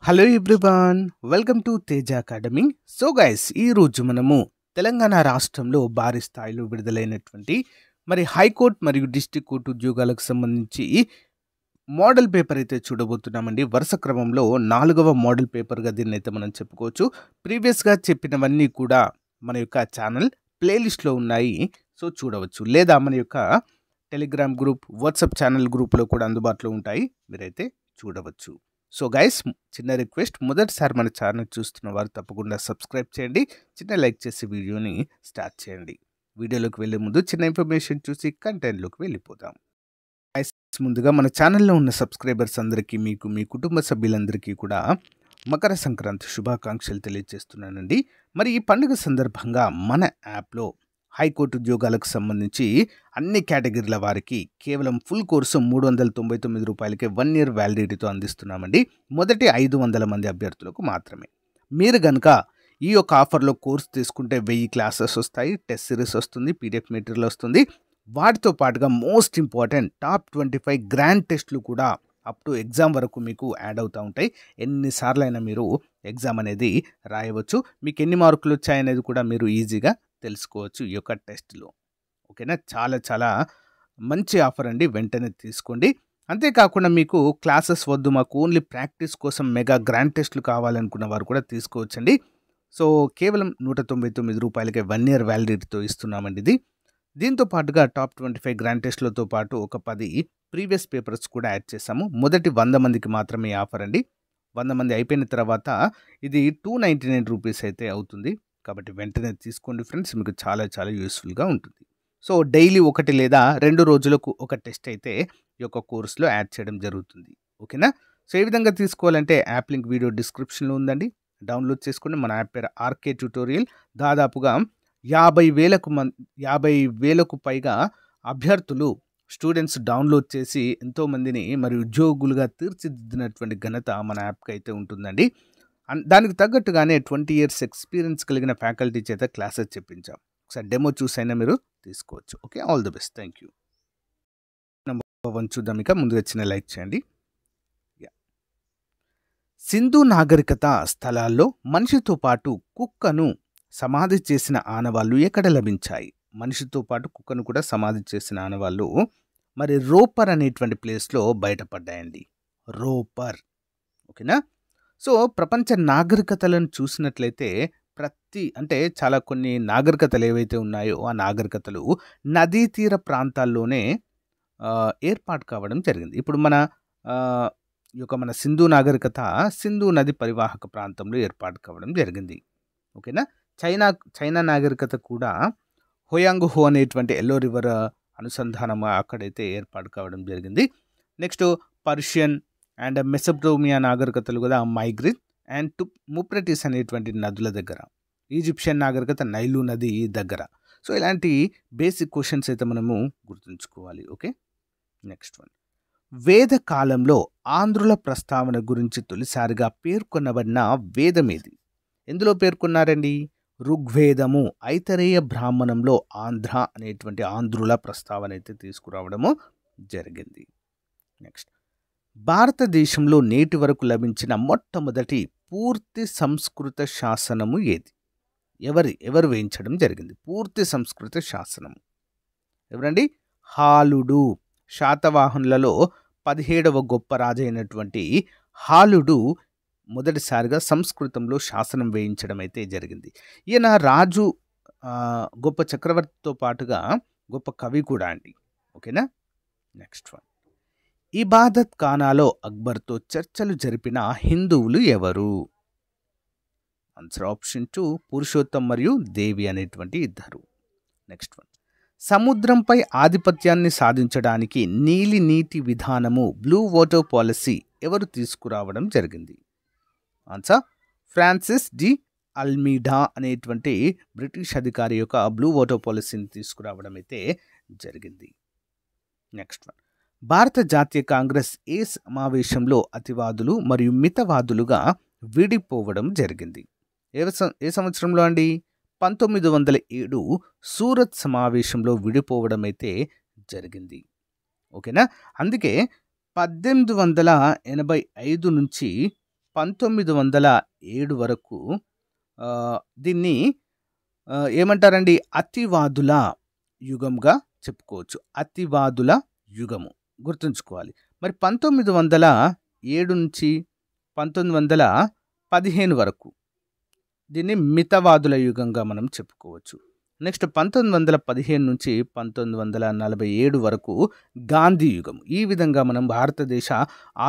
Hello everyone, welcome to Teja academy. So guys, ఈరోజు మనము తెలంగాణ రాష్ట్రంలో భారీ స్థాయిలో విడుదలైనటువంటి హైకోర్టు మరియు డిస్ట్రిక్ట్ కోర్టు ఉద్యోగాలకు సంబంధించి మోడల్ పేపర్ అయితే చూడబోతున్నామండి. వరుస క్రమంలో 4వ మోడల్ పేపర్గా దీన్ని అయితే మనం చెప్పుకోవచ్చు. ప్రీవియస్గా చెప్పినవన్నీ కూడా మన యొక్క ఛానల్ ప్లేలిస్ట్లో ఉన్నాయి, సో చూడవచ్చు. లేదా మన యొక్క టెలిగ్రామ్ గ్రూప్, వాట్సాప్ ఛానల్ గ్రూప్లో కూడా అందుబాటులో ఉంటాయి, మీరైతే చూడవచ్చు. సో గైస్, చిన్న రిక్వెస్ట్, మొదటిసారి మన ఛానల్ చూస్తున్న వారు తప్పకుండా సబ్స్క్రైబ్ చేయండి, చిన్న లైక్ చేసి వీడియోని స్టార్ట్ చేయండి. వీడియోలోకి వెళ్ళే ముందు చిన్న ఇన్ఫర్మేషన్ చూసి కంటెంట్లోకి వెళ్ళిపోదాం. గైస్, ముందుగా మన ఛానల్లో ఉన్న సబ్స్క్రైబర్స్ అందరికీ, మీకు మీ కుటుంబ సభ్యులందరికీ కూడా మకర సంక్రాంతి శుభాకాంక్షలు తెలియజేస్తున్నానండి. మరి ఈ పండుగ సందర్భంగా మన యాప్లో హైకోర్టు ఉద్యోగాలకు సంబంధించి అన్ని కేటగిరీల వారికి కేవలం ఫుల్ కోర్సు 399 రూపాయలకే 1 ఇయర్ వ్యాలిడిటీతో అందిస్తున్నామండి. మొదటి 500 మంది అభ్యర్థులకు మాత్రమే. మీరు కనుక ఈ యొక్క ఆఫర్లో కోర్స్ తీసుకుంటే 1000 క్లాసెస్ వస్తాయి, టెస్ట్ సిరీస్ వస్తుంది, పీడిఎఫ్ మెటీరియల్ వస్తుంది. వాటితో పాటుగా మోస్ట్ ఇంపార్టెంట్ టాప్ 25 గ్రాండ్ టెస్ట్లు కూడా అప్ టు ఎగ్జామ్ వరకు మీకు యాడ్ అవుతూ ఉంటాయి. ఎన్నిసార్లు అయినా మీరు ఎగ్జామ్ అనేది రాయవచ్చు. మీకు ఎన్ని మార్కులు వచ్చాయనేది కూడా మీరు ఈజీగా తెలుసుకోవచ్చు ఈ యొక్క టెస్ట్లో. ఓకేనా, చాలా చాలా మంచి ఆఫర్ అండి, వెంటనే తీసుకోండి. అంతేకాకుండా మీకు క్లాసెస్ వద్దు, మాకు ఓన్లీ ప్రాక్టీస్ కోసం మెగా గ్రాండ్ టెస్ట్లు కావాలనుకున్న వారు కూడా తీసుకోవచ్చండి. సో కేవలం 199 రూపాయలకే 1 ఇయర్ వ్యాలిడిటీతో ఇస్తున్నామండి ఇది. దీంతో పాటుగా టాప్ 25 గ్రాండ్ టెస్ట్లతో పాటు ఒక 10 ప్రీవియస్ పేపర్స్ కూడా యాడ్ చేసాము. మొదటి 100 మందికి మాత్రమే ఆఫర్ అండి. 100 మంది అయిపోయిన తర్వాత ఇది 299 రూపీస్ అయితే అవుతుంది. కాబట్టి వెంటనే తీసుకోండి ఫ్రెండ్స్, మీకు చాలా చాలా యూస్ఫుల్గా ఉంటుంది. సో డైలీ 1 లేదా 2 రోజులకు ఒక టెస్ట్ అయితే ఈ యొక్క కోర్సులో యాడ్ చేయడం జరుగుతుంది. ఓకేనా. సో ఏ విధంగా తీసుకోవాలంటే యాప్ లింక్ వీడియో డిస్క్రిప్షన్లో ఉందండి, డౌన్లోడ్ చేసుకోండి. మన యాప్ పేరు ఆర్కే ట్యుటోరియల్. దాదాపుగా 50,000కు పైగా అభ్యర్థులు, స్టూడెంట్స్ డౌన్లోడ్ చేసి ఎంతోమందిని ఉద్యోగులుగా తీర్చిదిద్దినటువంటి ఘనత మన యాప్కి అయితే ఉంటుందండి. దానికి తగ్గట్టుగానే 20 ఇయర్స్ ఎక్స్పీరియన్స్ కలిగిన ఫ్యాకల్టీ చేత క్లాసెస్ చెప్పించాం. ఒకసారి డెమో చూసైనా మీరు తీసుకోవచ్చు. Okay, all the best, thank you. Number 1 చూద్దాం. ఇక ముందుగా చిన్న లైక్ చేయండి. సింధు నాగరికత స్థలాల్లో మనిషితో పాటు కుక్కను సమాధి చేసిన ఆనవాళ్ళు ఎక్కడ లభించాయి? మనిషితో పాటు కుక్కను కూడా సమాధి చేసిన ఆనవాళ్ళు రోపర్ అనేటువంటి ప్లేస్లో బయటపడ్డాయండి. రోపర్. ఓకేనా. సో ప్రపంచ నాగరికతలను చూసినట్లయితే చాలా కొన్ని నాగరికతలు ఏవైతే ఉన్నాయో ఆ నాగరికతలు నదీ తీర ప్రాంతాల్లోనే ఏర్పాటు కావడం జరిగింది. ఇప్పుడు మన సింధు నాగరికత సింధు నది పరివాహక ప్రాంతంలో ఏర్పాటు కావడం జరిగింది. ఓకేనా. చైనా నాగరికత కూడా హోయాంగ్ హో అనేటువంటి ఎల్లో రివర్ అనుసంధానం అక్కడైతే ఏర్పాటు కావడం జరిగింది. నెక్స్ట్ పర్షియన్ అండ్ మెసోపోటేమియా నాగరికతలు కూడా మైగ్రిన్ అండ్ ముప్రటిస్ అనేటువంటి నదుల దగ్గర. ఈజిప్షియన్ నాగరికత నైలు నది దగ్గర. సో ఇలాంటి బేసిక్ క్వశ్చన్స్ అయితే మనము గుర్తుంచుకోవాలి. Okay, next one. వేద కాలంలో ఆంధ్రుల ప్రస్తావన గురించి తొలిసారిగా పేర్కొనబడిన వేదం ఏది? ఎందులో పేర్కొన్నారండి? ఋగ్వేదము. ఐతరేయ బ్రాహ్మణంలో ఆంధ్ర అనేటువంటి ఆంధ్రుల ప్రస్తావన అయితే తీసుకురావడము జరిగింది. నెక్స్ట్, భారతదేశంలో నేటి వరకు లభించిన మొట్టమొదటి పూర్తి సంస్కృత శాసనము ఏది? ఎవరు వేయించడం జరిగింది పూర్తి సంస్కృత శాసనము? ఎవరండి? హాలుడు. శాతవాహనులలో 17వ గొప్ప రాజు అయినటువంటి హాలుడు మొదటిసారిగా సంస్కృతంలో శాసనం వేయించడం అయితే జరిగింది. ఈయన రాజు, గొప్ప చక్రవర్తితో పాటుగా గొప్ప కవి కూడా అండి. ఓకేనా. Next one. ఇబాదత్ ఖానాలో అక్బర్తో చర్చలు జరిపిన హిందువులు ఎవరు? ఆన్సర్ ఆప్షన్ 2 పురుషోత్తం మరియు దేవి అనేటువంటి ఇద్దరు. Next one. సముద్రంపై ఆధిపత్యాన్ని సాధించడానికి నీలి నీటి విధానము బ్లూ వాటర్ పాలసీ ఎవరు తీసుకురావడం జరిగింది? ఆన్సర్ ఫ్రాన్సిస్ డి అల్మీడా అనేటువంటి బ్రిటిష్ అధికారి యొక్క బ్లూ వాటర్ పాలసీని తీసుకురావడం అయితే జరిగింది. Next one. భారత జాతీయ కాంగ్రెస్ ఏ సమావేశంలో అతివాదులు మరియు మితవాదులుగా విడిపోవడం జరిగింది? ఏ సంవత్సరంలో అండి? 1907 సూరత్ సమావేశంలో విడిపోవడం అయితే జరిగింది. ఓకేనా. అందుకే 1885 నుంచి 1907 వరకు దీన్ని ఏమంటారండి, అతివాదుల యుగంగా చెప్పుకోవచ్చు. అతివాదుల యుగము గుర్తుంచుకోవాలి. మరి 1907 నుంచి 1915 వరకు దీన్ని మితవాదుల యుగంగా మనం చెప్పుకోవచ్చు. నెక్స్ట్ 1915 నుంచి 1947 వరకు గాంధీ యుగం. ఈ విధంగా మనం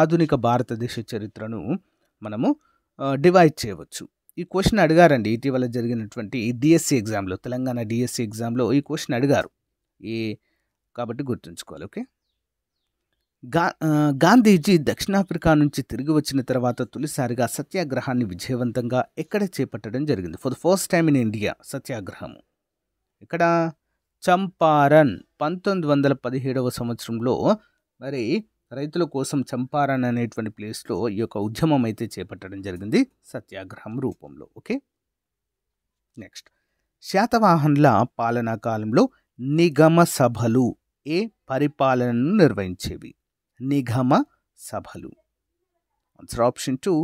ఆధునిక భారతదేశ చరిత్రను మనము డివైడ్ చేయవచ్చు. ఈ క్వశ్చన్ అడిగారండి ఇటీవల జరిగినటువంటి డిఎస్సి ఎగ్జామ్లో, తెలంగాణ డిఎస్సి ఎగ్జామ్లో ఈ క్వశ్చన్ అడిగారు. కాబట్టి గుర్తుంచుకోవాలి. ఓకే. గాంధీజీ దక్షిణాఫ్రికా నుంచి తిరిగి వచ్చిన తర్వాత తొలిసారిగా సత్యాగ్రహాన్ని విజయవంతంగా ఎక్కడ చేపట్టడం జరిగింది? For the first time in India సత్యాగ్రహము ఇక్కడ చంపారన్ 1917 సంవత్సరంలో మరి రైతుల కోసం చంపారన్ అనేటువంటి ప్లేస్లో ఈ యొక్క ఉద్యమం అయితే చేపట్టడం జరిగింది సత్యాగ్రహం రూపంలో. ఓకే. నెక్స్ట్, శాతవాహనుల పాలనా కాలంలో నిగమ సభలు ఏ పరిపాలనను నిర్వహించేవి? నిగమ సభలు. ఆన్సర్ ఆప్షన్ 2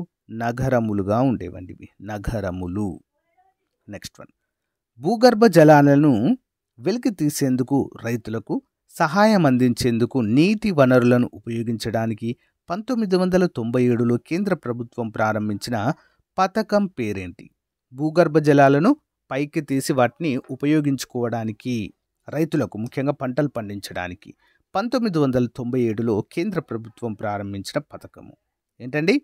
నగరములుగా ఉండేవండి ఇవి, నగరములు. నెక్స్ట్ వన్, భూగర్భ జలాలను వెలికి తీసేందుకు రైతులకు సహాయం అందించేందుకు నీటి వనరులను ఉపయోగించడానికి 1997లో కేంద్ర ప్రభుత్వం ప్రారంభించిన పథకం పేరేంటి? భూగర్భ జలాలను పైకి తీసి వాటిని ఉపయోగించుకోవడానికి రైతులకు, ముఖ్యంగా పంటలు పండించడానికి 1997లో కేంద్ర ప్రభుత్వం ప్రారంభించిన పథకము ఏంటండి?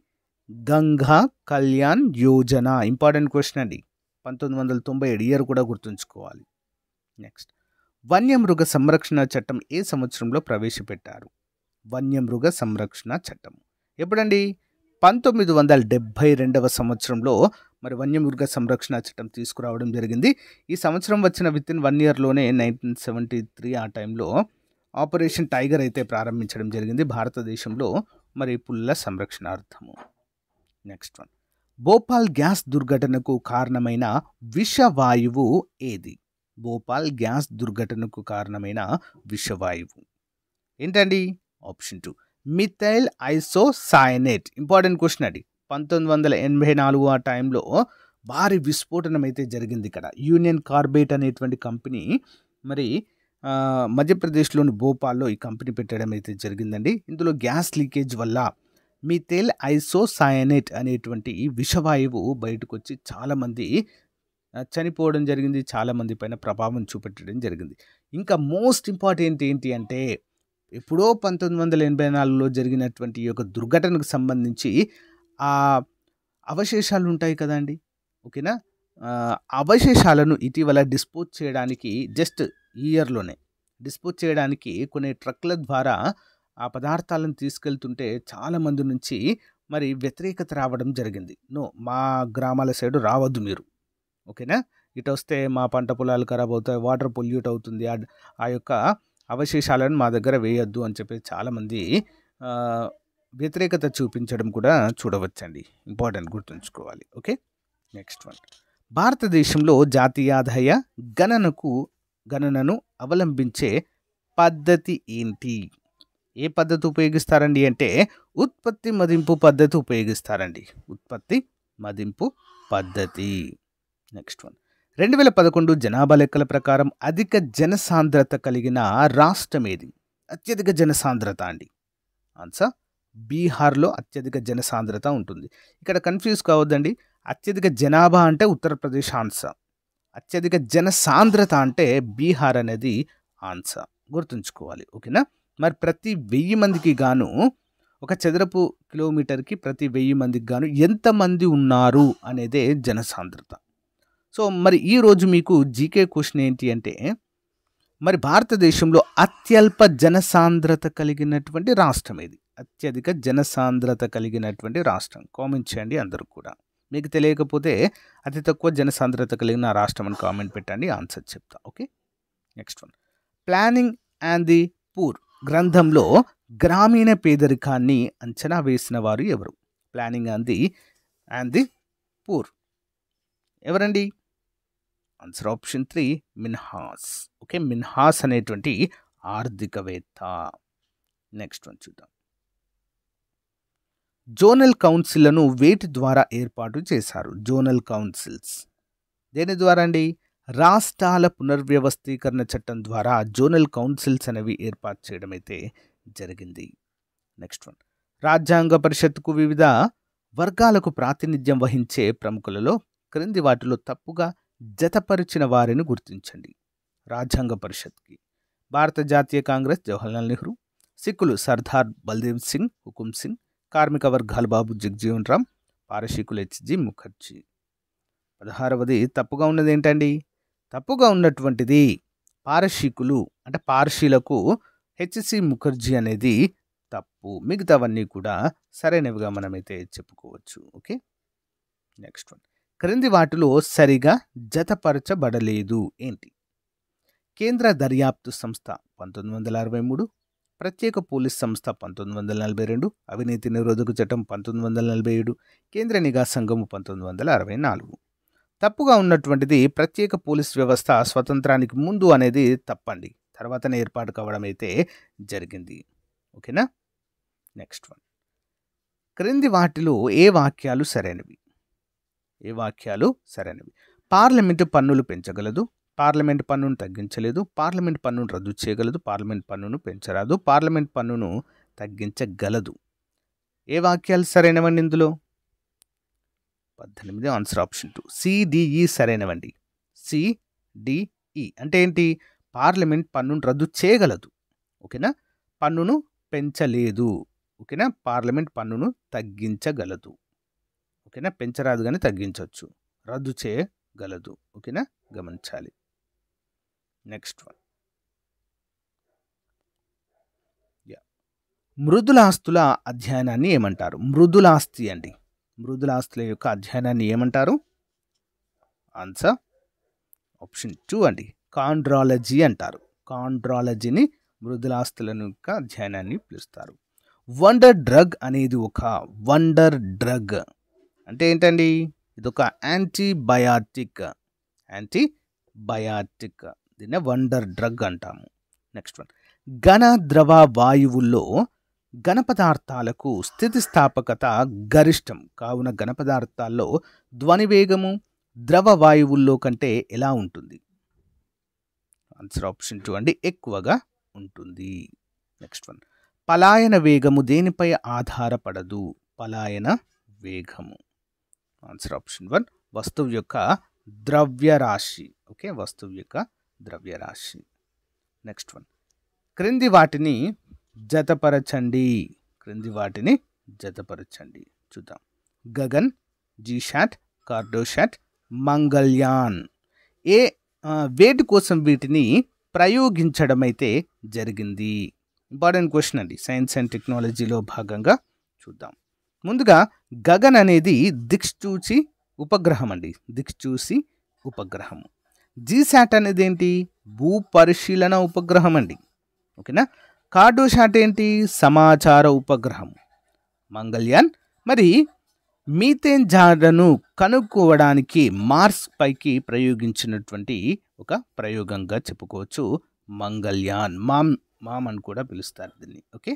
గంగా కళ్యాణ్ యోజన. ఇంపార్టెంట్ క్వశ్చన్ అండి. 1997 ఇయర్ కూడా గుర్తుంచుకోవాలి. నెక్స్ట్, వన్యమృగ సంరక్షణ చట్టం ఏ సంవత్సరంలో ప్రవేశపెట్టారు? వన్యమృగ సంరక్షణ చట్టం ఎప్పుడండి? 1972 సంవత్సరంలో మరి వన్యమృగ సంరక్షణ చట్టం తీసుకురావడం జరిగింది. ఈ సంవత్సరం వచ్చిన విత్ ఇన్ 1 ఇయర్లోనే 1973 ఆ టైంలో ఆపరేషన్ టైగర్ అయితే ప్రారంభించడం జరిగింది భారతదేశంలో మరి పుల్ల సంరక్షణార్థము. నెక్స్ట్ వన్, భోపాల్ గ్యాస్ దుర్ఘటనకు కారణమైన విషవాయువు ఏది? భోపాల్ గ్యాస్ దుర్ఘటనకు కారణమైన విషవాయువు ఏంటండి? Option 2 methyl isocyanate. Important question అండి. 1984 ఆ టైంలో భారీ విస్ఫోటనం అయితే జరిగింది ఇక్కడ. యూనియన్ కార్బైడ్ అనేటువంటి కంపెనీ మరి మధ్యప్రదేశ్లోని భోపాల్లో ఈ కంపెనీ పెట్టడం అయితే జరిగిందండి. ఇందులో గ్యాస్ లీకేజ్ వల్ల మిథైల్ ఐసోసైనేట్ అనేటువంటి విషవాయువు బయటకు వచ్చి చాలామంది చనిపోవడం జరిగింది, చాలామంది పైన ప్రభావం చూపెట్టడం జరిగింది. ఇంకా మోస్ట్ ఇంపార్టెంట్ ఏంటి అంటే ఎప్పుడో 1984లో జరిగినటువంటి ఈ యొక్క దుర్ఘటనకు సంబంధించి ఆ అవశేషాలు ఉంటాయి కదండి, ఓకేనా? అవశేషాలను ఇటీవల డిస్పోజ్ చేయడానికి జస్ట్ ఈ ఇయర్లోనే డిస్పోజ్ చేయడానికి కొన్ని ట్రక్ల ద్వారా ఆ పదార్థాలను తీసుకెళ్తుంటే చాలామంది నుంచి మరి వ్యతిరేకత రావడం జరిగింది. మా గ్రామాల సైడు రావద్దు మీరు, ఓకేనా? ఇటు వస్తే మా పంట పొలాలు ఖరాబ్ అవుతాయి, వాటర్ పొల్యూట్ అవుతుంది, ఆ యొక్క అవశేషాలను మా దగ్గర వేయొద్దు అని చెప్పి చాలామంది వ్యతిరేకత చూపించడం కూడా చూడవచ్చండి. ఇంపార్టెంట్, గుర్తుంచుకోవాలి. ఓకే. నెక్స్ట్ వన్, భారతదేశంలో జాతీయాదాయ గణనను అవలంబించే పద్ధతి ఏంటి? ఏ పద్ధతి ఉపయోగిస్తారండి అంటే ఉత్పత్తి మదింపు పద్ధతి ఉపయోగిస్తారండి. ఉత్పత్తి మదింపు పద్ధతి. నెక్స్ట్ వన్, 2011 జనాభా లెక్కల ప్రకారం అధిక జనసాంద్రత కలిగిన రాష్ట్రం ఏది? అత్యధిక జనసాంద్రత అండి. ఆన్సర్ బీహార్లో అత్యధిక జనసాంద్రత ఉంటుంది. ఇక్కడ కన్ఫ్యూజ్ కావద్దండి. అత్యధిక జనాభా అంటే ఉత్తరప్రదేశ్ ఆన్సర్, అత్యధిక జనసాంద్రత అంటే బీహార్ అనేది ఆన్సర్, గుర్తుంచుకోవాలి. ఓకేనా? మరి ప్రతి 1000 మందికి గాను ఒక చదరపు కిలోమీటర్కి ప్రతి 1000 మందికి గాను ఎంతమంది ఉన్నారు అనేదే జనసాంద్రత. సో మరి ఈరోజు మీకు జీకే క్వశ్చన్ ఏంటి అంటే మరి భారతదేశంలో అత్యల్ప జనసాంద్రత కలిగినటువంటి రాష్ట్రం ఏది? అత్యధిక జనసాంద్రత కలిగినటువంటి రాష్ట్రం కామెంట్ చేయండి అందరూ కూడా. మీకు తెలియకపోతే అతి తక్కువ జనసాంద్రత కలిగిన రాష్ట్రం అని కామెంట్ పెట్టండి, ఆన్సర్ చెప్తా. Okay. Next one, planning and the poor గ్రంథంలో గ్రామీణ పేదరికాన్ని అంచనా వేసిన వారు ఎవరు? ప్లానింగ్ అండ్ ది పూర్ ఎవరండి? Answer option 3 Minhas. Okay, Minhas అనేటువంటి ఆర్థికవేత్త. నెక్స్ట్ వన్ చూద్దాం. జోనల్ కౌన్సిల్లను వేటి ద్వారా ఏర్పాటు చేశారు? జోనల్ కౌన్సిల్స్ దేని ద్వారా అండి? రాష్ట్రాల పునర్వ్యవస్థీకరణ చట్టం ద్వారా జోనల్ కౌన్సిల్స్ అనేవి ఏర్పాటు చేయడం అయితే జరిగింది. నెక్స్ట్ వన్, రాజ్యాంగ పరిషత్తుకు వివిధ వర్గాలకు ప్రాతినిధ్యం వహించే ప్రముఖులలో క్రింది వాటిలో తప్పుగా జతపరిచిన వారిని గుర్తించండి. రాజ్యాంగ పరిషత్కి భారత జాతీయ కాంగ్రెస్ జవహర్లాల్ నెహ్రూ, సిక్కులు సర్దార్ బల్దేవ్ సింగ్, హుకుం సింగ్, కార్మిక వర్గాల బాబు జగ్జీవన్ రామ్, పారశీకులు హెచ్జి ముఖర్జీ. 16వది తప్పుగా ఉన్నది ఏంటండి? తప్పుగా ఉన్నటువంటిది పారశీకులు, అంటే పార్షీలకు హెచ్సి ముఖర్జీ అనేది తప్పు. మిగతావన్నీ కూడా సరైనవిగా మనమైతే చెప్పుకోవచ్చు. ఓకే, నెక్స్ట్ వన్, క్రింది వాటిలో సరిగా జతపరచబడలేదు ఏంటి? కేంద్ర దర్యాప్తు సంస్థ 1963, ప్రత్యేక పోలీస్ సంస్థ 1942, అవినీతి నిరోధక చట్టం 1947, కేంద్ర నిఘా సంఘము 1964. తప్పుగా ఉన్నటువంటిది ప్రత్యేక పోలీస్ వ్యవస్థ స్వతంత్రానికి ముందు అనేది తప్పండి, తర్వాతనే ఏర్పాటు కావడం అయితే జరిగింది. ఓకేనా, నెక్స్ట్ వన్, క్రింది వాటిలో ఏ వాక్యాలు సరైనవి? ఏ వాక్యాలు సరైనవి? పార్లమెంటు పన్నులు పెంచగలదు, పార్లమెంట్ పన్నును తగ్గించలేదు, పార్లమెంట్ పన్నును రద్దు చేయగలదు, పార్లమెంట్ పన్నును పెంచరాదు, పార్లమెంట్ పన్నును తగ్గించగలదు. ఏ వాక్యాలు సరైనవండి ఇందులో? 18 ఆన్సర్ ఆప్షన్ 2 సిడిఈ సరైనవండి. సిడిఈ అంటే ఏంటి? పార్లమెంట్ పన్నును రద్దు చేయగలదు. ఓకేనా, పన్నును పెంచలేదు. ఓకేనా, పార్లమెంట్ పన్నును తగ్గించగలదు. ఓకేనా, పెంచరాదు కానీ తగ్గించవచ్చు, రద్దు చేయగలదు. ఓకేనా, గమనించాలి. నెక్స్ట్ వన్, మృదులాస్తుల అధ్యయనాన్ని ఏమంటారు? మృదులాస్తి అండి, మృదులాస్తుల యొక్క అధ్యయనాన్ని ఏమంటారు? ఆన్సర్ ఆప్షన్ 2 అండి, కాండ్రాలజీ అంటారు. కాండ్రాలజీని మృదులాస్తుల యొక్క అధ్యయనాన్ని పిలుస్తారు. వండర్ డ్రగ్ అనేది ఒక వండర్ డ్రగ్ అంటే ఏంటండి? ఇది ఒక యాంటీబయాటిక్. యాంటీబయాటిక్ దీన్ని వండర్ డ్రగ్ అంటాము. నెక్స్ట్ వన్, ఘన ద్రవ వాయువుల్లో ఘన పదార్థాలకు స్థితిస్థాపకత గరిష్టం కావున ఘన పదార్థాల్లో ధ్వని వేగము ద్రవ వాయువుల్లో కంటే ఎలా ఉంటుంది? ఆన్సర్ ఆప్షన్ 2 అండి, ఎక్కువగా ఉంటుంది. నెక్స్ట్ వన్, పలాయన వేగము దేనిపై ఆధారపడదు? పలాయన వేగము ఆన్సర్ ఆప్షన్ 1 వస్తువు యొక్క ద్రవ్యరాశి. ఓకే, వస్తువు యొక్క ద్రవ్యరాశి. నెక్స్ట్ వన్, క్రింది వాటిని జతపరచండి. క్రింది వాటిని జతపరచండి చూద్దాం. గగన్, జీశాట్, కార్డోశాట్, మంగళ్యాన్. వేటి కోసం వీటిని ప్రయోగించడం అయితే జరిగింది? ఇంపార్టెంట్ క్వశ్చన్ అండి, సైన్స్ అండ్ టెక్నాలజీలో భాగంగా చూద్దాం. ముందుగా గగన్ అనేది దిక్సూచి ఉపగ్రహం అండి, దిక్సూచి ఉపగ్రహము. జీశాట్ అనేది ఏంటి? భూపరిశీలన ఉపగ్రహం అండి. ఓకేనా. కార్డోశాట్ ఏంటి? సమాచార ఉపగ్రహం. మంగళ్యాన్ మరి మీథేన్ జాడను కనుక్కోవడానికి మార్స్ పైకి ప్రయోగించినటువంటి ఒక ప్రయోగంగా చెప్పుకోవచ్చు మంగళ్యాన్. మామ్ అని కూడా పిలుస్తారు దీన్ని. ఓకే,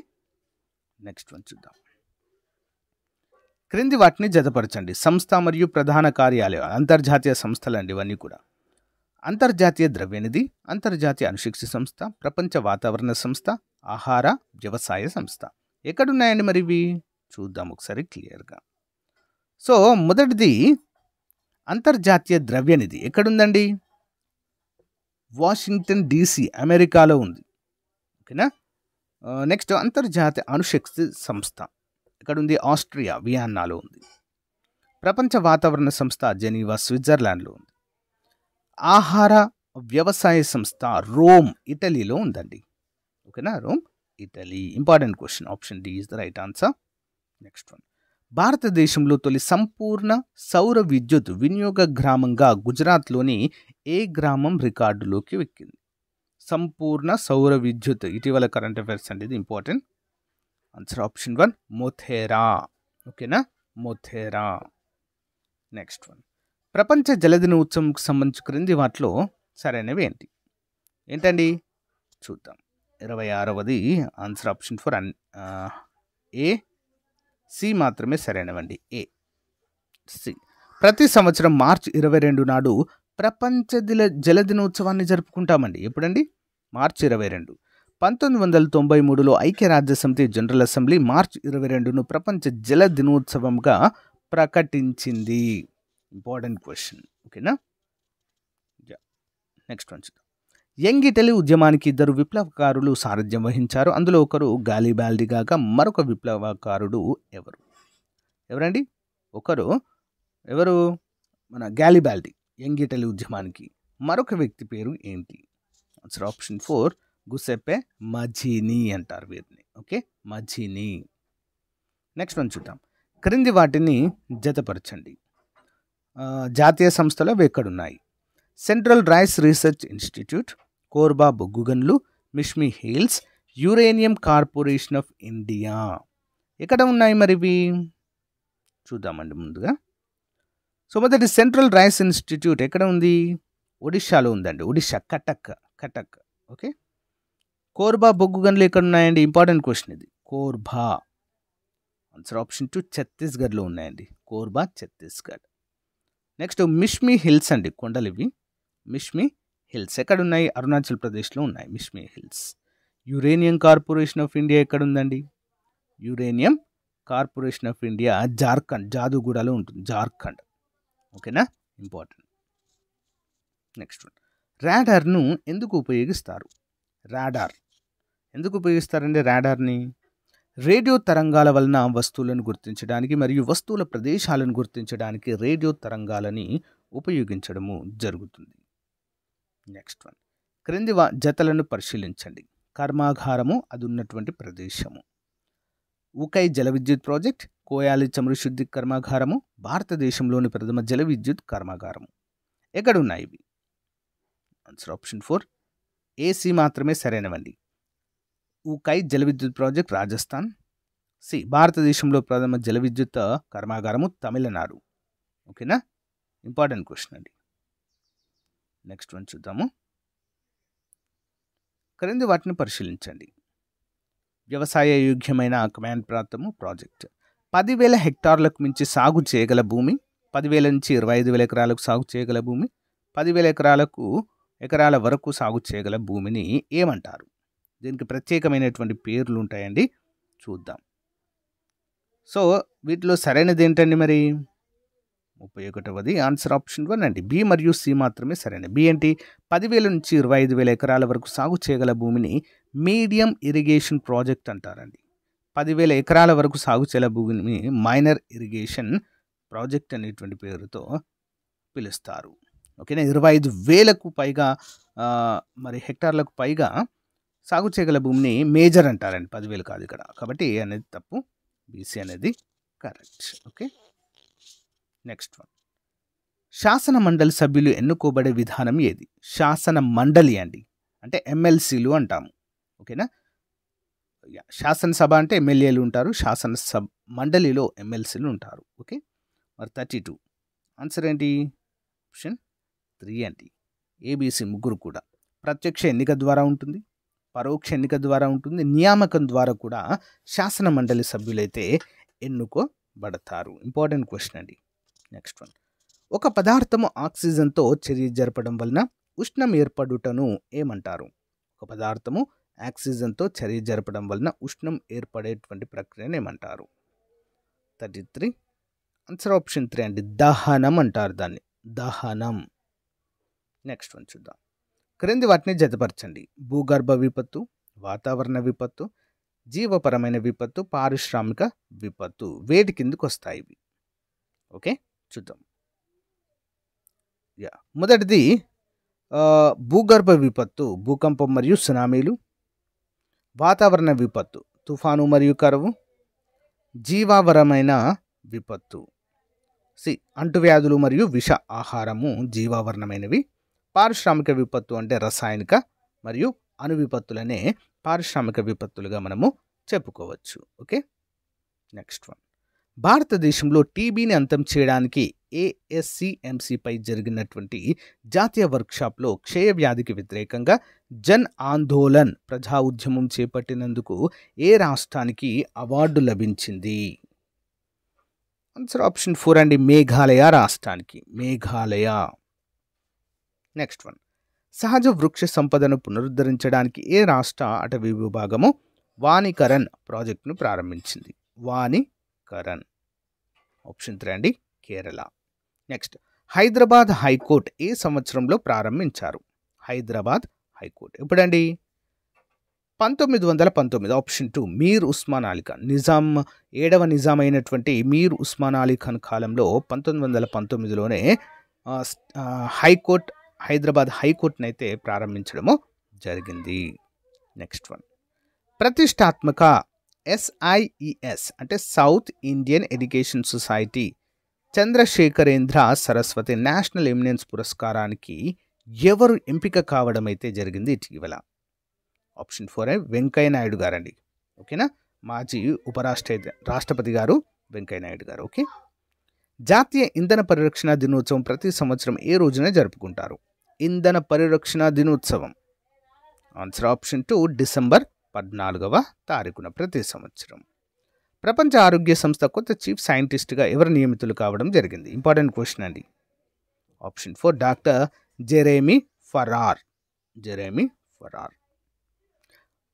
నెక్స్ట్ వన్ చూద్దాం. క్రింది వాటిని జతపరచండి. సంస్థ మరియు ప్రధాన కార్యాలయం, అంతర్జాతీయ సంస్థలు అండి ఇవన్నీ కూడా. అంతర్జాతీయ ద్రవ్యనిధి, అంతర్జాతీయ అణుశక్తి సంస్థ, ప్రపంచ వాతావరణ సంస్థ, ఆహార వ్యవసాయ సంస్థ. ఎక్కడున్నాయండి మరి ఇవి? చూద్దాం ఒకసారి క్లియర్గా. సో మొదటిది అంతర్జాతీయ ద్రవ్యనిధి ఎక్కడుందండి? వాషింగ్టన్ DC అమెరికాలో ఉంది. ఓకేనా. నెక్స్ట్ అంతర్జాతీయ అణుశక్తి సంస్థ ఎక్కడుంది? ఆస్ట్రియా వియన్నాలో ఉంది. ప్రపంచ వాతావరణ సంస్థ జెనీవా స్విట్జర్లాండ్లో ఉంది. ఆహార వ్యవసాయ సంస్థ రోమ్ ఇటలీలో ఉందండి. ఓకేనా, Rome Italy. Important question, option D is the right answer. Next one, భారతదేశంలో తొలి సంపూర్ణ సౌర విద్యుత్ వినియోగ గ్రామంగా గుజరాత్లోని ఏ గ్రామం రికార్డులోకి ఎక్కింది? సంపూర్ణ సౌర విద్యుత్, ఇటీవల కరెంట్ అఫైర్స్ అంటే ఇది ఇంపార్టెంట్. Answer option 1 మోథేరా. ఓకేనా, మోథేరా. నెక్స్ట్ వన్, ప్రపంచ జలదినోత్సవంకి సంబంధించి క్రింది వాటిలో సరైనవి ఏంటండి చూద్దాం. 26వది ఆన్సర్ ఆప్షన్ 4 ఏ సి మాత్రమే సరైనవండి. ఏ, సి. ప్రతి సంవత్సరం మార్చి 22 నాడు ప్రపంచ జల దినోత్సవాన్ని జరుపుకుంటామండి. ఎప్పుడండి? మార్చి 22. 1993లో ఐక్యరాజ్య సమితి జనరల్ అసెంబ్లీ మార్చి 22ను ప్రపంచ జల దినోత్సవంగా ప్రకటించింది. Important question. ఓకేనా? నెక్స్ట్ వన్ చూద్దాం. యంగ్ ఇటలీ ఉద్యమానికి 2 విప్లవకారులు సారథ్యం వహించారు. అందులో ఒకరు గాలిబాల్డి కాగా మరొక విప్లవకారుడు ఎవరండి? ఎవరు? మన గాలిబాల్డి యంగ్ ఇటలీ ఉద్యమానికి. మరొక వ్యక్తి పేరు ఏంటి? ఆన్సర్ ఆప్షన్ 4 గుసెప్పే మజినీ అంటారు వీరిని. ఓకే, మజినీ. నెక్స్ట్ వన్ చూద్దాం. క్రింది వాటిని జతపరచండి. జాతీయ సంస్థలు అవి ఎక్కడున్నాయి? Central rice research institute, Korba బొగ్గు గనులు, Mishmi hills, uranium corporation of India. ఎక్కడ ఉన్నాయి మరి ఇవి? చూద్దామండి ముందుగా. సో మొదటి సెంట్రల్ రైస్ ఇన్స్టిట్యూట్ ఎక్కడ ఉంది? ఒడిషాలో ఉందండి. ఒడిషా, కటక్. ఓకే. కోర్బా బొగ్గు గనులు ఎక్కడ ఉన్నాయండి? ఇంపార్టెంట్ క్వశ్చన్ ఇది. కోర్బా. ఆన్సర్ ఆప్షన్ 2 ఛత్తీస్గఢ్లో ఉన్నాయండి. కోర్బా, ఛత్తీస్గఢ్. నెక్స్ట్ మిష్మి హిల్స్ అండి, కొండలు ఇవి. మిష్మి హిల్స్ ఎక్కడున్నాయి? అరుణాచల్ ప్రదేశ్లో ఉన్నాయి Mishmi hills. Uranium corporation of India ఎక్కడుందండి? Uranium corporation of India Jharkhand, జాదుగూడలో ఉంటుంది, జార్ఖండ్. ఓకేనా? ఇంపార్టెంట్. Next one. రాడార్ను ఎందుకు ఉపయోగిస్తారు? ఎందుకు ఉపయోగిస్తారండి రాడార్ని? రేడియో తరంగాల వలన వస్తువులను గుర్తించడానికి మరియు వస్తువుల ప్రదేశాలను గుర్తించడానికి రేడియో తరంగాలని ఉపయోగించడము జరుగుతుంది. Next one. క్రింది జతలను పరిశీలించండి. కర్మాగారము, అది ఉన్నటువంటి ప్రదేశము. ఉకై జల విద్యుత్ ప్రాజెక్ట్, కోయాలి చమురు శుద్ధి కర్మాగారము, భారతదేశంలోని ప్రథమ జల విద్యుత్ కర్మాగారము. ఎక్కడున్నాయి ఇవి? ఆన్సర్ ఆప్షన్ 4 ఏసీ మాత్రమే సరైనవండి. ఉకై జల విద్యుత్ ప్రాజెక్ట్ రాజస్థాన్. సి భారతదేశంలో ప్రథమ జల విద్యుత్ కర్మాగారము తమిళనాడు. ఓకేనా? ఇంపార్టెంట్ క్వశ్చన్ అండి. నెక్స్ట్ వన్ చూద్దాము. క్రింది వాటిని పరిశీలించండి. వ్యవసాయ యోగ్యమైన కమాండ్ ప్రాంతము ప్రాజెక్ట్. 10,000 హెక్టార్లకు మించి సాగు చేయగల భూమి, 10,000 నుంచి 25,000 ఎకరాలకు సాగు చేయగల భూమి, 10,000 ఎకరాల వరకు సాగు చేయగల భూమిని ఏమంటారు? దీనికి ప్రత్యేకమైనటువంటి పేర్లు ఉంటాయండి, చూద్దాం. సో వీటిలో సరైనది ఏంటండి మరి? 31వ ఆన్సర్ ఆప్షన్ 1 అండి. బి మరియు సి మాత్రమే సరైన. బి ఏంటి? 10,000 నుంచి 25,000 ఎకరాల వరకు సాగు చేయగల భూమిని మీడియం ఇరిగేషన్ ప్రాజెక్ట్ అంటారండి. 10,000 ఎకరాల వరకు సాగు చేయగల భూమిని మైనర్ ఇరిగేషన్ ప్రాజెక్ట్ అనేటువంటి పేరుతో పిలుస్తారు. ఓకేనా? 25,000కు పైగా మరి హెక్టార్లకు పైగా సాగు చేయగల భూమిని మేజర్ అంటారండి. 10,000 కాదు ఇక్కడ. కాబట్టి ఏ అనేది తప్పు, బీసీ అనేది కరెక్ట్. ఓకే. Next one. శాసన మండలి సభ్యులు ఎన్నుకోబడే విధానం ఏది? శాసన మండలి అండి, అంటే ఎమ్మెల్సీలు అంటాము. ఓకేనా? శాసనసభ అంటే ఎమ్మెల్యేలు ఉంటారు, శాసనసభ మండలిలో ఎమ్మెల్సీలు ఉంటారు. ఓకే. మరి 32 ఆన్సర్ ఏంటి? ఆప్షన్ 3 అండి. ఏబీసీ ముగ్గురు కూడా. ప్రత్యక్ష ఎన్నిక ద్వారా ఉంటుంది, పరోక్ష ఎన్నిక ద్వారా ఉంటుంది, నియామకం ద్వారా కూడా శాసన మండలి సభ్యులైతే ఎన్నుకోబడతారు. ఇంపార్టెంట్ క్వశ్చన్ అండి. Next one. ఒక పదార్థము ఆక్సిజన్తో చర్య జరపడం వలన ఉష్ణం ఏర్పడుటను ఏమంటారు? ఒక పదార్థము ఆక్సిజన్తో చర్య జరపడం వలన ఉష్ణం ఏర్పడేటువంటి ప్రక్రియను ఏమంటారు? 33 ఆన్సర్ ఆప్షన్ 3 అండి. దహనం అంటారు దాన్ని, దహనం. నెక్స్ట్ వన్ చూద్దాం. క్రింది వాటిని జతపరచండి. భూగర్భ విపత్తు, వాతావరణ విపత్తు, జీవపరమైన విపత్తు, పారిశ్రామిక విపత్తు వేటి కిందకు వస్తాయి ఇవి? ఓకే, చూద్దాం. మొదటిది భూగర్భ విపత్తు, భూకంపం మరియు సునామీలు. వాతావరణ విపత్తు, తుఫాను మరియు కరువు. జీవావరమైన విపత్తు, అంటువ్యాధులు మరియు విష ఆహారము జీవావరణమైనవి. పారిశ్రామిక విపత్తు అంటే రసాయనిక మరియు అణు విపత్తులనే పారిశ్రామిక విపత్తులుగా మనము చెప్పుకోవచ్చు. ఓకే. Next one. భారతదేశంలో టీబీని అంతం చేయడానికి ఏఎస్సిఎంసిపై జరిగినటువంటి జాతీయ వర్క్షాప్లో క్షయవ్యాధికి వ్యతిరేకంగా జన్ ఆందోళన్ ప్రజా ఉద్యమం చేపట్టినందుకు ఏ రాష్ట్రానికి అవార్డు లభించింది? ఆన్సర్ ఆప్షన్ 4 అండి, మేఘాలయ రాష్ట్రానికి, మేఘాలయ. నెక్స్ట్ వన్, సహజ వృక్ష సంపదను పునరుద్ధరించడానికి ఏ రాష్ట్ర అటవీ విభాగము వానికరణ్ ప్రాజెక్టును ప్రారంభించింది? వానికరణ్. ఆప్షన్ 3 అండి, కేరళ. నెక్స్ట్, హైదరాబాద్ హైకోర్టు ఏ సంవత్సరంలో ప్రారంభించారు? హైదరాబాద్ హైకోర్టు ఎప్పుడండి? 1919. ఆప్షన్ 2 మీర్ ఉస్మాన్ అలీ ఖాన్, నిజాం 7వ నిజాం అయినటువంటి మీర్ ఉస్మాన్ అలీ ఖాన్ కాలంలో 1919లోనే హైకోర్టు, హైదరాబాద్ హైకోర్టును అయితే ప్రారంభించడము జరిగింది. నెక్స్ట్ వన్, ప్రతిష్టాత్మక SIES అంటే south Indian education society Chandrashekharendra Saraswati national eminence పురస్కారానికి ఎవరు ఎంపిక కావడం అయితే జరిగింది ఇటీవల? ఆప్షన్ 4 వెంకయ్య నాయుడు గారండి. ఓకేనా, మాజీ రాష్ట్రపతి గారు వెంకయ్య నాయుడు గారు. ఓకే, జాతీయ ఇంధన పరిరక్షణ దినోత్సవం ప్రతి సంవత్సరం ఏ రోజున జరుపుకుంటారు? ఇంధన పరిరక్షణ దినోత్సవం. ఆన్సర్ ఆప్షన్ 2 డిసెంబర్ 14వ తారీఖున ప్రతి సంవత్సరం. ప్రపంచ ఆరోగ్య సంస్థ కొత్త చీఫ్ సైంటిస్ట్గా ఎవరు నియమితులు కావడం జరిగింది? ఇంపార్టెంట్ క్వశ్చన్ అండి. Option 4 doctor Jeremy Farrar. Jeremy Farrar.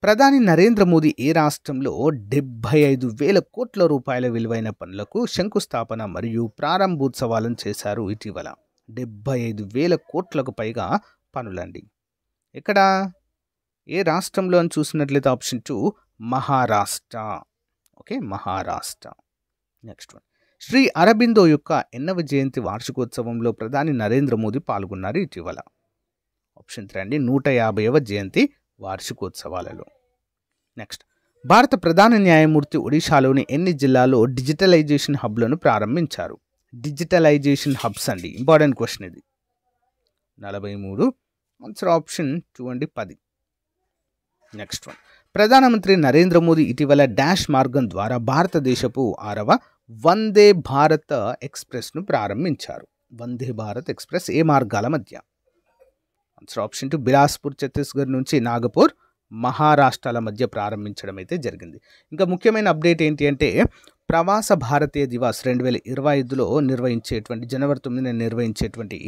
ప్రధాని నరేంద్ర మోదీ ఏ రాష్ట్రంలో 75,000 కోట్ల రూపాయల విలువైన పనులకు శంకుస్థాపన మరియు ప్రారంభోత్సవాలను చేశారు ఇటీవల? 75,000 కోట్లకు పైగా పనులండి. ఎక్కడ, ఏ రాష్ట్రంలో అని చూసినట్లయితే option 2 Maharashtra. Okay, Maharashtra. Next one, Shri Aurobindo యొక్క 8వ జయంతి వార్షికోత్సవంలో ప్రధాని నరేంద్ర మోదీ పాల్గొన్నారు ఇటీవల? ఆప్షన్ 3 అండి, 150వ జయంతి వార్షికోత్సవాలలో. నెక్స్ట్, భారత ప్రధాన న్యాయమూర్తి ఒడిశాలోని ఎన్ని జిల్లాల్లో డిజిటలైజేషన్ హబ్లను ప్రారంభించారు? డిజిటలైజేషన్ హబ్స్ అండి, ఇంపార్టెంట్ క్వశ్చన్ ఇది. 43. ఆన్సర్ ఆప్షన్ 2 అండి, 10. నెక్స్ట్ వన్, ప్రధానమంత్రి నరేంద్ర మోదీ ఇటీవల డాష్ మార్గం ద్వారా భారతదేశపు 6వ వందే భారత్ ఎక్స్ప్రెస్ను ప్రారంభించారు? వందే భారత్ ఎక్స్ప్రెస్ ఏ మార్గాల మధ్య? ఆన్సర్ ఆప్షన్ 2 బిలాస్పూర్ ఛత్తీస్గఢ్ నుంచి నాగపూర్ మహారాష్ట్రాల మధ్య ప్రారంభించడం అయితే జరిగింది. ఇంకా ముఖ్యమైన అప్డేట్ ఏంటి అంటే ప్రవాస భారతీయ దివాస్ 2025లో నిర్వహించేటువంటి జనవరి 9న నిర్వహించేటువంటి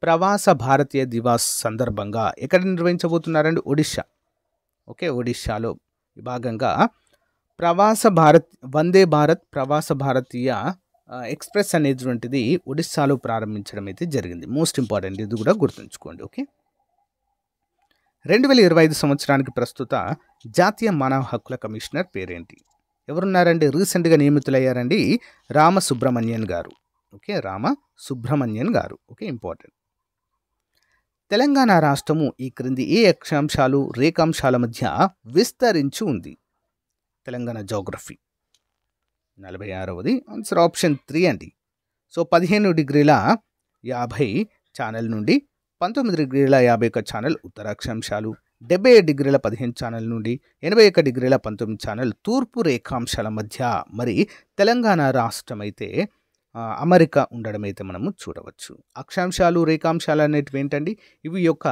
ప్రవాస భారతీయ దివాస్ సందర్భంగా ఎక్కడ నిర్వహించబోతున్నారండి? ఒడిశా. ఓకే, ఒడిశాలో భాగంగా వందే భారత్ ప్రవాస భారతీయ ఎక్స్ప్రెస్ అనేటువంటిది ఒడిశాలో ప్రారంభించడం అయితే జరిగింది. మోస్ట్ ఇంపార్టెంట్, ఇది కూడా గుర్తుంచుకోండి. ఓకే, 2025 సంవత్సరానికి ప్రస్తుత జాతీయ మానవ హక్కుల కమిషనర్ పేరేంటి? ఎవరున్నారండి? రీసెంట్గా నియమితులయ్యారండి, రామసుబ్రమణ్యన్ గారు. ఓకే, రామసుబ్రమణ్యన్ గారు. Okay, important. తెలంగాణ రాష్ట్రము ఈ క్రింది ఏ అక్షాంశాలు రేఖాంశాల మధ్య విస్తరించి ఉంది? తెలంగాణ జోగ్రఫీ. 46వది ఆన్సర్ ఆప్షన్ 3 అండి. సో 15°50 ఛానల్ నుండి 19°51 ఛానల్ ఉత్తర అక్షాంశాలు, 77°15 ఛానల్ నుండి 81°19 ఛానల్ తూర్పు రేఖాంశాల మధ్య మరి తెలంగాణ రాష్ట్రం అయితే అమరిక ఉండడం అయితే మనము చూడవచ్చు. అక్షాంశాలు రేఖాంశాలు అనేటివి ఏంటండి? ఇవి యొక్క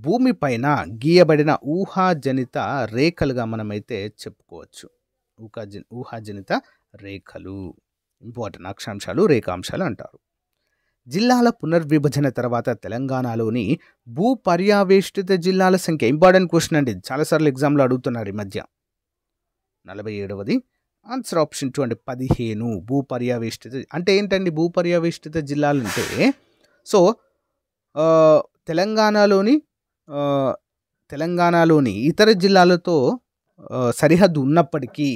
భూమి పైన గీయబడిన ఊహాజనిత రేఖలుగా మనమైతే చెప్పుకోవచ్చు. ఊహాజనిత రేఖలు ఇంపార్టెంట్. అక్షాంశాలు రేఖాంశాలు అంటారు. జిల్లాల పునర్విభజన తర్వాత తెలంగాణలోని భూ పర్యావేష్టిత జిల్లాల సంఖ్య. ఇంపార్టెంట్ క్వశ్చన్ అండి, చాలాసార్లు ఎగ్జామ్లో అడుగుతున్నారు ఈ మధ్య. 47వది ఆన్సర్ ఆప్షన్ 2 అంటే 15 భూ పర్యావేష్టిత. అంటే ఏంటండి భూ పర్యావేష్టిత జిల్లాలు అంటే? సో తెలంగాణలోని ఇతర జిల్లాలతో సరిహద్దు ఉన్నప్పటికీ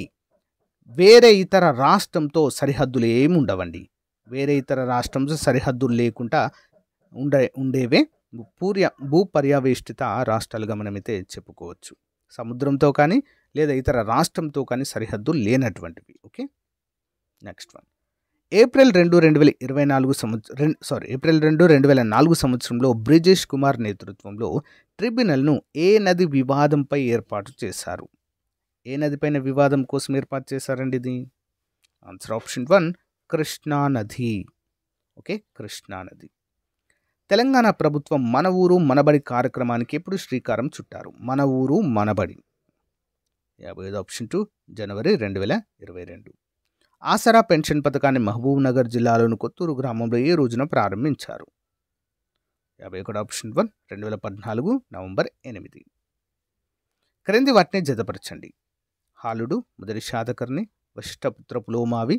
వేరే ఇతర రాష్ట్రంతో సరిహద్దులు ఏమి ఉండవండి. వేరే ఇతర రాష్ట్రంతో సరిహద్దులు లేకుండా ఉండేవే భూ పర్యావేష్టిత రాష్ట్రాలుగా మనమైతే చెప్పుకోవచ్చు. సముద్రంతో కానీ లేదా ఇతర రాష్ట్రంతో కానీ సరిహద్దులు లేనటువంటివి. ఓకే, నెక్స్ట్ వన్, ఏప్రిల్ 2, 2004 సంవత్సరంలో బ్రిజేష్ కుమార్ నేతృత్వంలో ట్రిబ్యునల్ను ఏ నది వివాదంపై ఏర్పాటు చేశారు? ఏ నదిపైన వివాదం కోసం ఏర్పాటు చేశారండి ఇది? ఆన్సర్ ఆప్షన్ 1 కృష్ణానది. ఓకే, కృష్ణానది. తెలంగాణ ప్రభుత్వం మన ఊరు మనబడి కార్యక్రమానికి ఎప్పుడు శ్రీకారం చుట్టారు? మన ఊరు మనబడి 55 ఆప్షన్ 2 జనవరి 2022. ఆసరా పెన్షన్ పథకాన్ని మహబూబ్ నగర్ జిల్లాలోని కొత్తూరు గ్రామంలో ఏ రోజున ప్రారంభించారు? 51 ఆప్షన్ 1 2014 నవంబర్ 8. క్రింది వాటిని జతపరచండి. హాలుడు, మొదటి శాతకర్ణి, వశిష్ఠపుత్ర పులోమావి,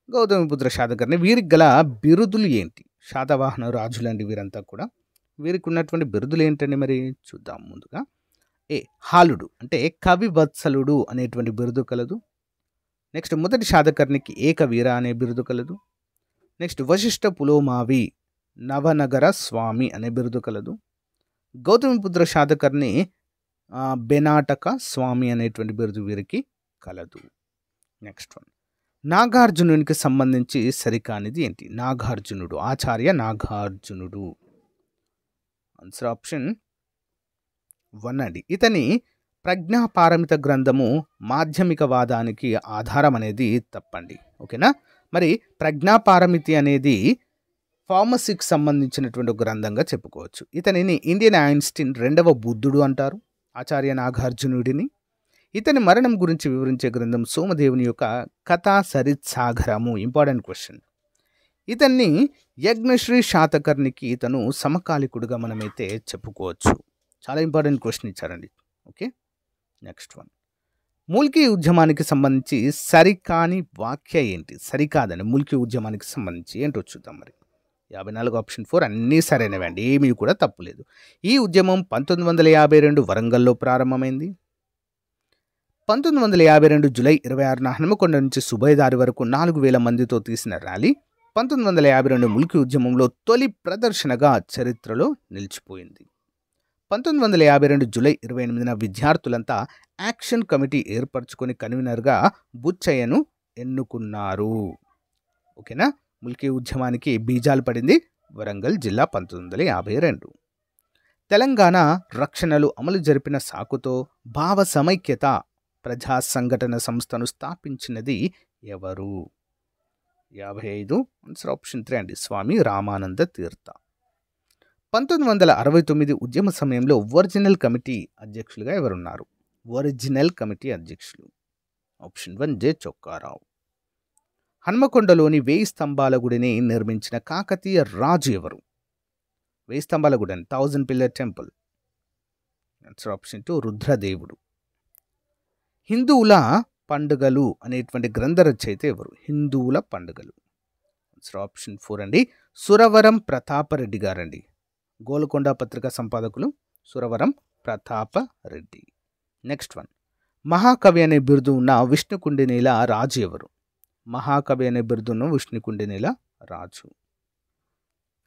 గౌతమిపుత్ర శాతకర్ణి. వీరికి గల బిరుదులు ఏంటి? శాతవాహన రాజులండి వీరంతా కూడా. వీరికి ఉన్నటువంటి బిరుదులు ఏంటండి మరి చూద్దాం. ముందుగా ఏ హాలుడు అంటే కవి వత్సలుడు అనేటువంటి బిరుదు కలదు. నెక్స్ట్ మొదటి శాతకర్ణికి ఏకవీర అనే బిరుదు కలదు. నెక్స్ట్ వశిష్ఠ పులోమావి నవనగర స్వామి అనే బిరుదు కలదు. గౌతమిపుత్ర శాతకర్ణి బెనాటక స్వామి అనేటువంటి బిరుదు వీరికి కలదు. నెక్స్ట్ వన్, నాగార్జునునికి సంబంధించి సరికానిది ఏంటి? నాగార్జునుడు, ఆచార్య నాగార్జునుడు. ఆన్సర్ ఆప్షన్ 1 అండి. ఇతని ప్రజ్ఞాపారమిత గ్రంథము మాధ్యమికవాదానికి ఆధారం అనేది తప్పండి. ఓకేనా. మరి ప్రజ్ఞాపారమితి అనేది ఫార్మసీకి సంబంధించినటువంటి ఒక గ్రంథంగా చెప్పుకోవచ్చు. ఇతనిని ఇండియన్ ఐన్స్టీన్ రెండవ బుద్ధుడు అంటారు, ఆచార్య నాగార్జునుడిని. ఇతని మరణం గురించి వివరించే గ్రంథం సోమదేవుని యొక్క కథా సరిత్సాగరము. Important question. ఇతన్ని యజ్ఞశ్రీ శాతకర్ణికి ఇతను సమకాలికుడుగా మనమైతే చెప్పుకోవచ్చు. చాలా ఇంపార్టెంట్ క్వశ్చన్ ఇచ్చారండి. ఓకే. నెక్స్ట్ వన్, ముల్కీ ఉద్యమానికి సంబంధించి సరికాని వాక్య ఏంటి? సరికాదని ముల్కీ ఉద్యమానికి సంబంధించి ఏంటో చూద్దాం. మరి 54 ఆప్షన్ 4 అన్నీ సరైనవండి, ఏమీ కూడా తప్పులేదు. ఈ ఉద్యమం 1952 వరంగల్లో ప్రారంభమైంది. 1952 జూలై 26న హనుమకొండ నుంచి సుబేదారి వరకు 4000 మందితో తీసిన ర్యాలీ 1952 ముల్కీ ఉద్యమంలో తొలి ప్రదర్శనగా చరిత్రలో నిలిచిపోయింది. 1952 జూలై 28న విద్యార్థులంతా యాక్షన్ కమిటీ ఏర్పరచుకొని కన్వీనర్గా బుచ్చయ్యను ఎన్నుకున్నారు. ఓకేనా. ముల్కీ ఉద్యమానికి బీజాలు పడింది వరంగల్ జిల్లా 1952. తెలంగాణ రక్షణలు అమలు జరిపిన సాకుతో భావ సమైక్యత ప్రజా సంఘటన సంస్థను స్థాపించినది ఎవరు? 55 ఆన్సర్ ఆప్షన్ 3 అండి, స్వామి రామానంద తీర్థ. 1969 ఉద్యమ సమయంలో ఒరిజినల్ కమిటీ అధ్యక్షులుగా ఎవరున్నారు? ఒరిజినల్ కమిటీ అధ్యక్షులు ఆప్షన్ 1 జె చొక్కారావు. హన్మకొండలోని 1000 స్తంభాల గుడిని నిర్మించిన కాకతీయ రాజు ఎవరు? 1000 స్తంభాల గుడి అని 1000 పిల్లర్ టెంపుల్. Answer option 2 రుద్రదేవుడు. హిందువుల పండుగలు అనేటువంటి గ్రంథ రచయిత ఎవరు? హిందువుల పండుగలు. ఆన్సర్ ఆప్షన్ 4 అండి, సురవరం ప్రతాపరెడ్డి గారండి. గోల్కొండ పత్రిక సంపాదకులు సురవరం ప్రతాపరెడ్డి. నెక్స్ట్ వన్, మహాకవి అనే బిరుదు ఉన్న విష్ణుకుండినేల రాజు ఎవరు? మహాకవి అనే బిరుదు ఉన్న విష్ణుకుండినేల రాజు.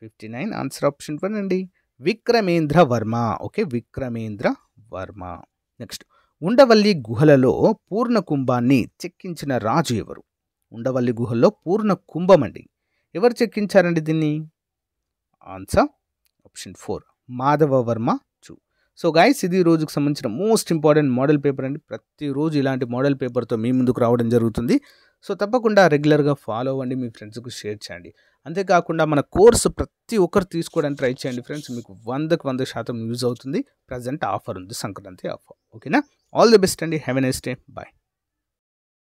59 ఆన్సర్ ఆప్షన్ 1 అండి, విక్రమేంద్ర వర్మ. ఓకే, విక్రమేంద్ర వర్మ. నెక్స్ట్, ఉండవల్లి గుహలలో పూర్ణ కుంభాన్ని చెక్కించిన రాజు ఎవరు? ఉండవల్లి గుహల్లో పూర్ణ కుంభం అండి. ఎవరు చెక్కించారండి దీన్ని? ఆన్సర్ ఆప్షన్ 4 మాధవవర్మ చు. సో గైస్, ఇది రోజుకు సంబంధించిన మోస్ట్ ఇంపార్టెంట్ మోడల్ పేపర్ అండి. ప్రతిరోజు ఇలాంటి మోడల్ పేపర్తో మీ ముందుకు రావడం జరుగుతుంది. సో తప్పకుండా రెగ్యులర్గా ఫాలో అవ్వండి, మీ ఫ్రెండ్స్కి షేర్ చేయండి. అంతేకాకుండా మన కోర్సు ప్రతి ఒక్కరు తీసుకోవడానికి ట్రై చేయండి ఫ్రెండ్స్. మీకు 100% యూజ్ అవుతుంది. ప్రజెంట్ ఆఫర్ ఉంది, సంక్రాంతి ఆఫర్. ఓకేనా. ఆల్ ది బెస్ట్ అండి. Have a nice day. Bye.